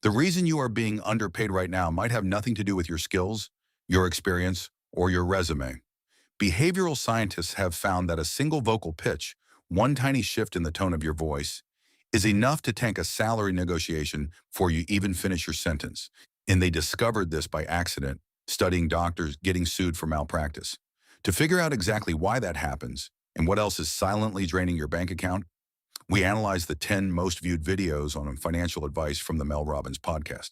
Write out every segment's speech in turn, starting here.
The reason you are being underpaid right now might have nothing to do with your skills, your experience, or your resume. Behavioral scientists have found that a single vocal pitch, one tiny shift in the tone of your voice, is enough to tank a salary negotiation before you even finish your sentence. And they discovered this by accident, studying doctors getting sued for malpractice. To figure out exactly why that happens and what else is silently draining your bank account, we analyzed the 10 most viewed videos on financial advice from the Mel Robbins podcast.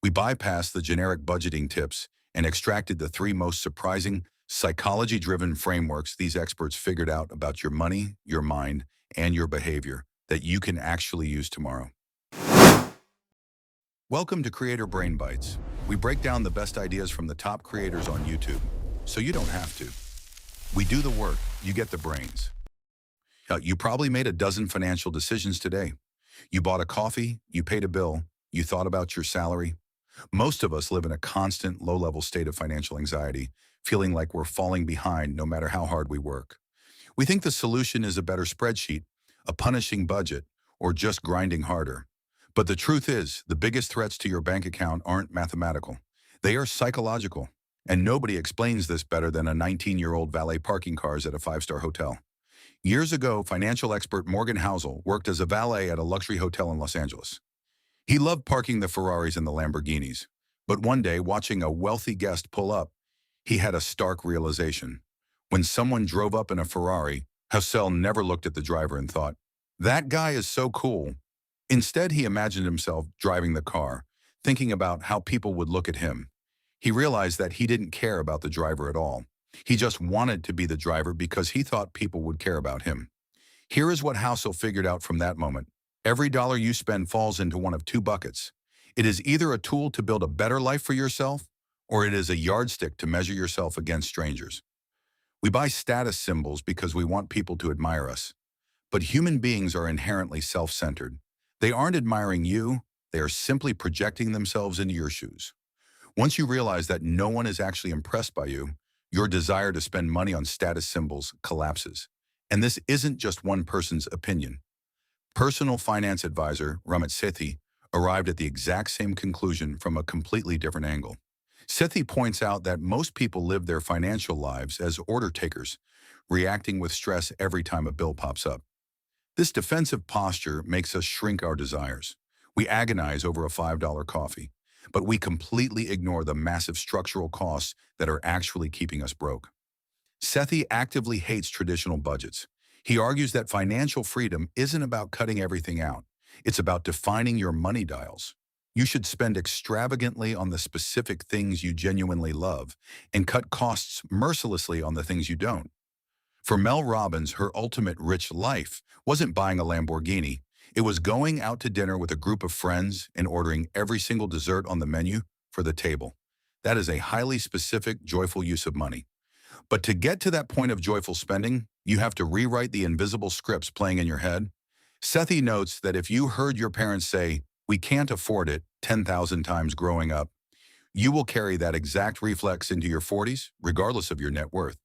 We bypassed the generic budgeting tips and extracted the 3 most surprising, psychology-driven frameworks these experts figured out about your money, your mind, and your behavior that you can actually use tomorrow. Welcome to Creator Brain Bites. We break down the best ideas from the top creators on YouTube, so you don't have to. We do the work, you get the brains. You probably made a dozen financial decisions today. You bought a coffee, you paid a bill, you thought about your salary. Most of us live in a constant low-level state of financial anxiety, feeling like we're falling behind no matter how hard we work. We think the solution is a better spreadsheet, a punishing budget, or just grinding harder. But the truth is, the biggest threats to your bank account aren't mathematical. They are psychological, and nobody explains this better than a 19-year-old valet parking cars at a 5-star hotel. Years ago, financial expert Morgan Housel worked as a valet at a luxury hotel in Los Angeles. He loved parking the Ferraris and the Lamborghinis, but one day, watching a wealthy guest pull up, he had a stark realization. When someone drove up in a Ferrari, Housel never looked at the driver and thought, "That guy is so cool." Instead, he imagined himself driving the car, thinking about how people would look at him. He realized that he didn't care about the driver at all. He just wanted to be the driver because he thought people would care about him. Here is what Housel figured out from that moment. Every dollar you spend falls into one of 2 buckets. It is either a tool to build a better life for yourself, or it is a yardstick to measure yourself against strangers. We buy status symbols because we want people to admire us. But human beings are inherently self-centered. They aren't admiring you, they are simply projecting themselves into your shoes. Once you realize that no one is actually impressed by you, your desire to spend money on status symbols collapses. And this isn't just one person's opinion. Personal finance advisor Ramit Sethi arrived at the exact same conclusion from a completely different angle. Sethi points out that most people live their financial lives as order takers, reacting with stress every time a bill pops up. This defensive posture makes us shrink our desires. We agonize over a $5 coffee, but we completely ignore the massive structural costs that are actually keeping us broke. Sethi actively hates traditional budgets. He argues that financial freedom isn't about cutting everything out. It's about defining your money dials. You should spend extravagantly on the specific things you genuinely love and cut costs mercilessly on the things you don't. For Mel Robbins, her ultimate rich life wasn't buying a Lamborghini. It was going out to dinner with a group of friends and ordering every single dessert on the menu for the table. That is a highly specific, joyful use of money. But to get to that point of joyful spending, you have to rewrite the invisible scripts playing in your head. Sethi notes that if you heard your parents say, "We can't afford it," 10,000 times growing up, you will carry that exact reflex into your 40s, regardless of your net worth.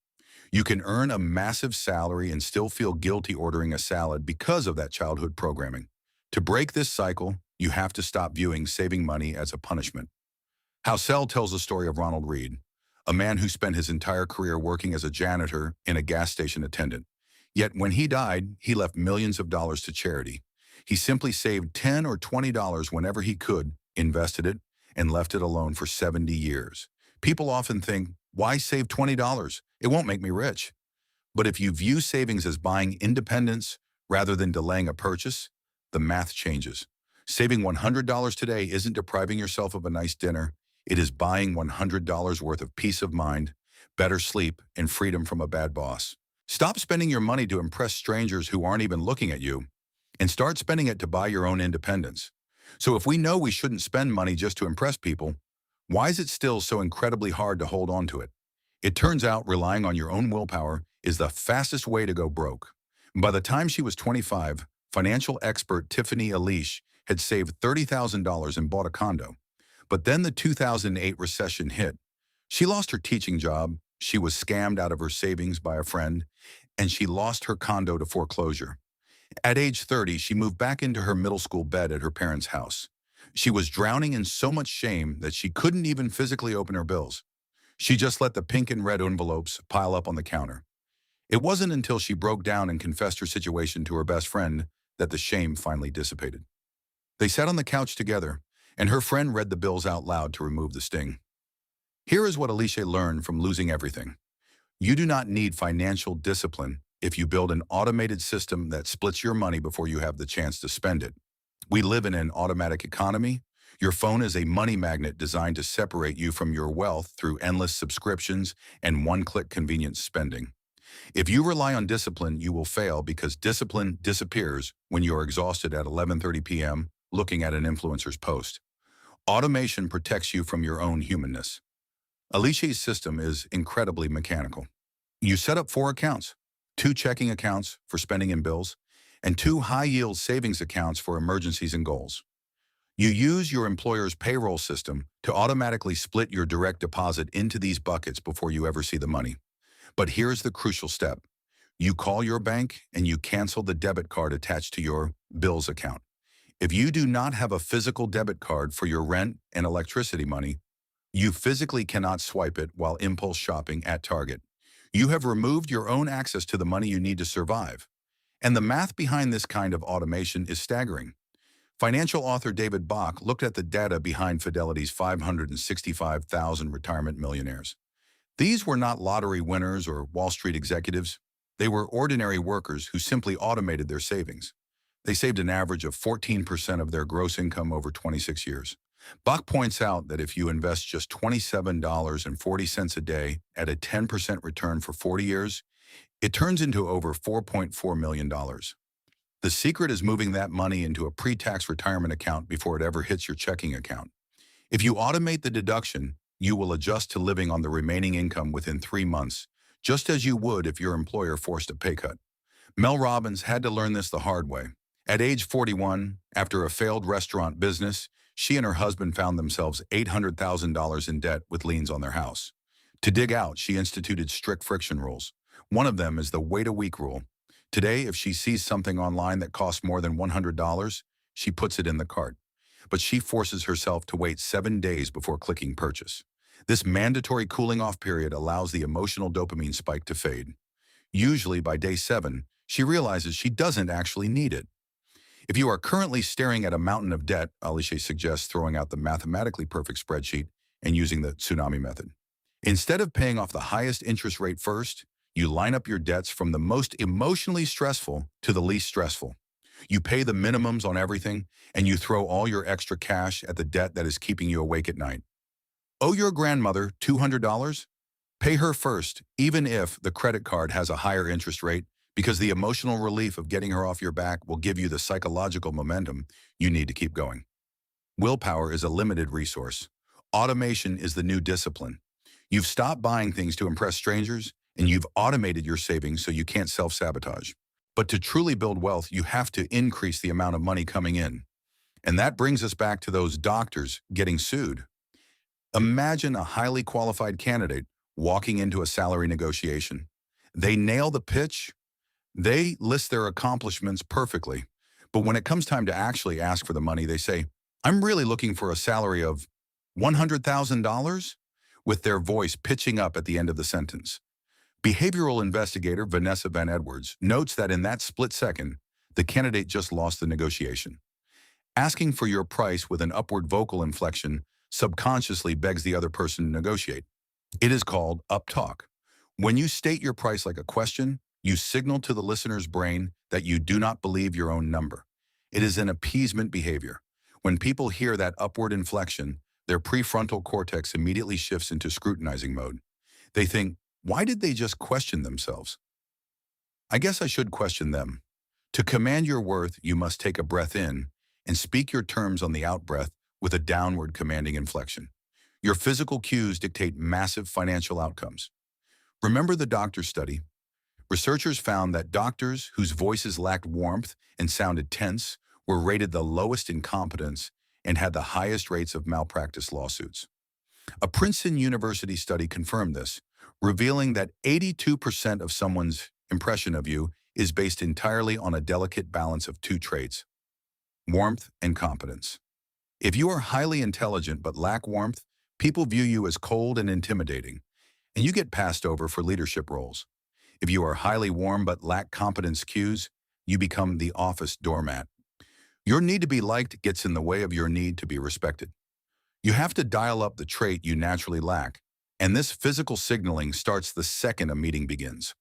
You can earn a massive salary and still feel guilty ordering a salad because of that childhood programming. To break this cycle, you have to stop viewing saving money as a punishment. Housel tells the story of Ronald Reed, a man who spent his entire career working as a janitor and a gas station attendant. Yet when he died, he left millions of dollars to charity. He simply saved $10 or $20 whenever he could, invested it, and left it alone for 70 years. People often think, why save $20? It won't make me rich. But if you view savings as buying independence rather than delaying a purchase, the math changes. Saving $100 today isn't depriving yourself of a nice dinner. It is buying $100 worth of peace of mind, better sleep, and freedom from a bad boss. Stop spending your money to impress strangers who aren't even looking at you, and start spending it to buy your own independence. So if we know we shouldn't spend money just to impress people, why is it still so incredibly hard to hold on to it? It turns out relying on your own willpower is the fastest way to go broke. By the time she was 25, financial expert Tiffany Aliche had saved $30,000 and bought a condo. But then the 2008 recession hit. She lost her teaching job, she was scammed out of her savings by a friend, and she lost her condo to foreclosure. At age 30, she moved back into her middle school bed at her parents' house. She was drowning in so much shame that she couldn't even physically open her bills. She just let the pink and red envelopes pile up on the counter. It wasn't until she broke down and confessed her situation to her best friend that the shame finally dissipated. They sat on the couch together, and her friend read the bills out loud to remove the sting. Here is what Aliche learned from losing everything. You do not need financial discipline if you build an automated system that splits your money before you have the chance to spend it. We live in an automatic economy. Your phone is a money magnet designed to separate you from your wealth through endless subscriptions and one-click convenience spending. If you rely on discipline, you will fail because discipline disappears when you are exhausted at 11:30 p.m. looking at an influencer's post. Automation protects you from your own humanness. Aliche's system is incredibly mechanical. You set up 4 accounts, 2 checking accounts for spending and bills, and 2 high-yield savings accounts for emergencies and goals. You use your employer's payroll system to automatically split your direct deposit into these buckets before you ever see the money. But here's the crucial step. You call your bank and you cancel the debit card attached to your bills account. If you do not have a physical debit card for your rent and electricity money, you physically cannot swipe it while impulse shopping at Target. You have removed your own access to the money you need to survive. And the math behind this kind of automation is staggering. Financial author David Bach looked at the data behind Fidelity's 565,000 retirement millionaires. These were not lottery winners or Wall Street executives. They were ordinary workers who simply automated their savings. They saved an average of 14% of their gross income over 26 years. Bach points out that if you invest just $27.40 a day at a 10% return for 40 years, it turns into over $4.4 million. The secret is moving that money into a pre-tax retirement account before it ever hits your checking account. If you automate the deduction, you will adjust to living on the remaining income within 3 months, just as you would if your employer forced a pay cut. Mel Robbins had to learn this the hard way. At age 41, after a failed restaurant business, she and her husband found themselves $800,000 in debt with liens on their house. To dig out, she instituted strict friction rules. One of them is the wait a week rule. Today, if she sees something online that costs more than $100, she puts it in the cart. But she forces herself to wait 7 days before clicking purchase. This mandatory cooling off period allows the emotional dopamine spike to fade. Usually by day 7, she realizes she doesn't actually need it. If you are currently staring at a mountain of debt, Aliche suggests throwing out the mathematically perfect spreadsheet and using the tsunami method. Instead of paying off the highest interest rate first, you line up your debts from the most emotionally stressful to the least stressful. You pay the minimums on everything, and you throw all your extra cash at the debt that is keeping you awake at night. Owe your grandmother $200? Pay her first, even if the credit card has a higher interest rate, because the emotional relief of getting her off your back will give you the psychological momentum you need to keep going. Willpower is a limited resource. Automation is the new discipline. You've stopped buying things to impress strangers, and you've automated your savings so you can't self-sabotage. But to truly build wealth, you have to increase the amount of money coming in. And that brings us back to those doctors getting sued. Imagine a highly qualified candidate walking into a salary negotiation. They nail the pitch. They list their accomplishments perfectly. But when it comes time to actually ask for the money, they say, "I'm really looking for a salary of $100,000, with their voice pitching up at the end of the sentence. Behavioral investigator Vanessa Van Edwards notes that in that split second, the candidate just lost the negotiation. Asking for your price with an upward vocal inflection subconsciously begs the other person to negotiate. It is called uptalk. When you state your price like a question, you signal to the listener's brain that you do not believe your own number. It is an appeasement behavior. When people hear that upward inflection, their prefrontal cortex immediately shifts into scrutinizing mode. They think, why did they just question themselves? I guess I should question them. To command your worth, you must take a breath in and speak your terms on the out-breath with a downward commanding inflection. Your physical cues dictate massive financial outcomes. Remember the doctor study? Researchers found that doctors whose voices lacked warmth and sounded tense were rated the lowest in competence and had the highest rates of malpractice lawsuits. A Princeton University study confirmed this, revealing that 82% of someone's impression of you is based entirely on a delicate balance of 2 traits: warmth and competence. If you are highly intelligent but lack warmth, people view you as cold and intimidating, and you get passed over for leadership roles. If you are highly warm but lack competence cues, you become the office doormat. Your need to be liked gets in the way of your need to be respected. You have to dial up the trait you naturally lack, and this physical signaling starts the second a meeting begins.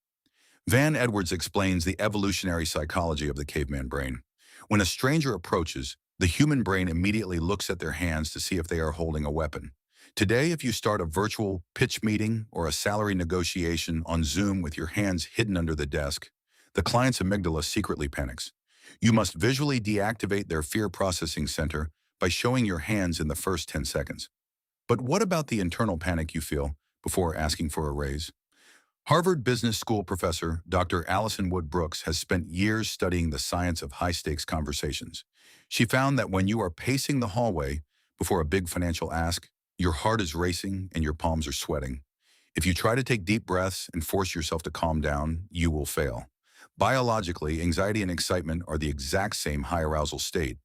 Van Edwards explains the evolutionary psychology of the caveman brain. When a stranger approaches, the human brain immediately looks at their hands to see if they are holding a weapon. Today, if you start a virtual pitch meeting or a salary negotiation on Zoom with your hands hidden under the desk, the client's amygdala secretly panics. You must visually deactivate their fear processing center by showing your hands in the first 10 seconds. But what about the internal panic you feel before asking for a raise? Harvard Business School professor Dr. Allison Wood Brooks has spent years studying the science of high-stakes conversations. She found that when you are pacing the hallway before a big financial ask, your heart is racing and your palms are sweating. If you try to take deep breaths and force yourself to calm down, you will fail. Biologically, anxiety and excitement are the exact same high arousal state.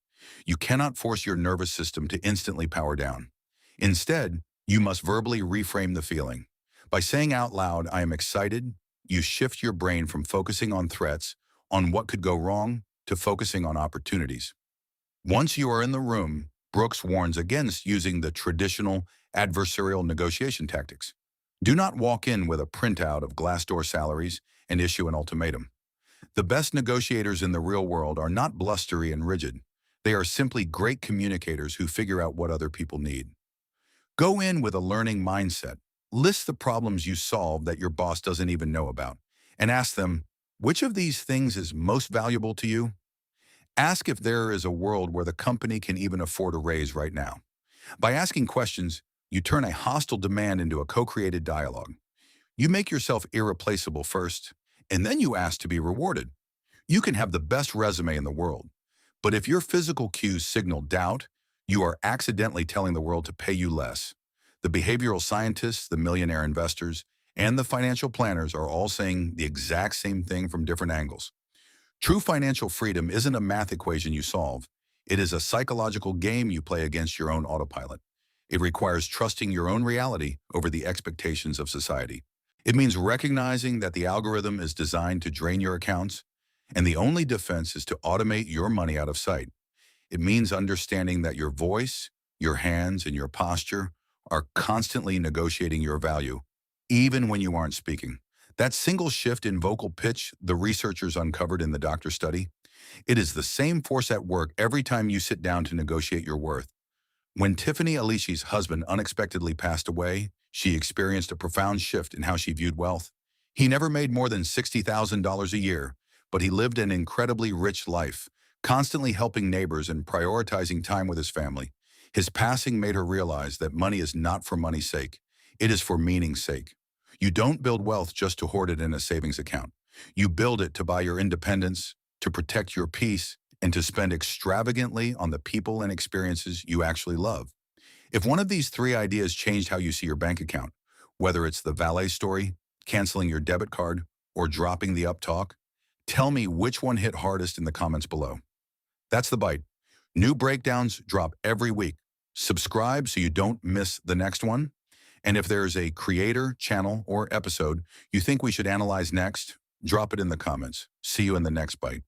You cannot force your nervous system to instantly power down. Instead, you must verbally reframe the feeling. By saying out loud, "I am excited," you shift your brain from focusing on threats, on what could go wrong, to focusing on opportunities. Once you are in the room, Brooks warns against using the traditional adversarial negotiation tactics. Do not walk in with a printout of Glassdoor salaries and issue an ultimatum. The best negotiators in the real world are not blustery and rigid. They are simply great communicators who figure out what other people need. Go in with a learning mindset. List the problems you solve that your boss doesn't even know about, and ask them, which of these things is most valuable to you? Ask if there is a world where the company can even afford a raise right now. By asking questions, you turn a hostile demand into a co-created dialogue. You make yourself irreplaceable first, and then you ask to be rewarded. You can have the best resume in the world, but if your physical cues signal doubt, you are accidentally telling the world to pay you less. The behavioral scientists, the millionaire investors, and the financial planners are all saying the exact same thing from different angles. True financial freedom isn't a math equation you solve. It is a psychological game you play against your own autopilot. It requires trusting your own reality over the expectations of society. It means recognizing that the algorithm is designed to drain your accounts, and the only defense is to automate your money out of sight. It means understanding that your voice, your hands, and your posture are constantly negotiating your value, even when you aren't speaking. That single shift in vocal pitch the researchers uncovered in the doctor study, it is the same force at work every time you sit down to negotiate your worth. When Tiffany Aliche's husband unexpectedly passed away, she experienced a profound shift in how she viewed wealth. He never made more than $60,000 a year, but he lived an incredibly rich life, constantly helping neighbors and prioritizing time with his family. His passing made her realize that money is not for money's sake. It is for meaning's sake. You don't build wealth just to hoard it in a savings account. You build it to buy your independence, to protect your peace, and to spend extravagantly on the people and experiences you actually love. If one of these three ideas changed how you see your bank account, whether it's the valet story, canceling your debit card, or dropping the uptalk, tell me which one hit hardest in the comments below. That's The Bite. New breakdowns drop every week. Subscribe so you don't miss the next one. And if there's a creator, channel, or episode you think we should analyze next, drop it in the comments. See you in the next Bite.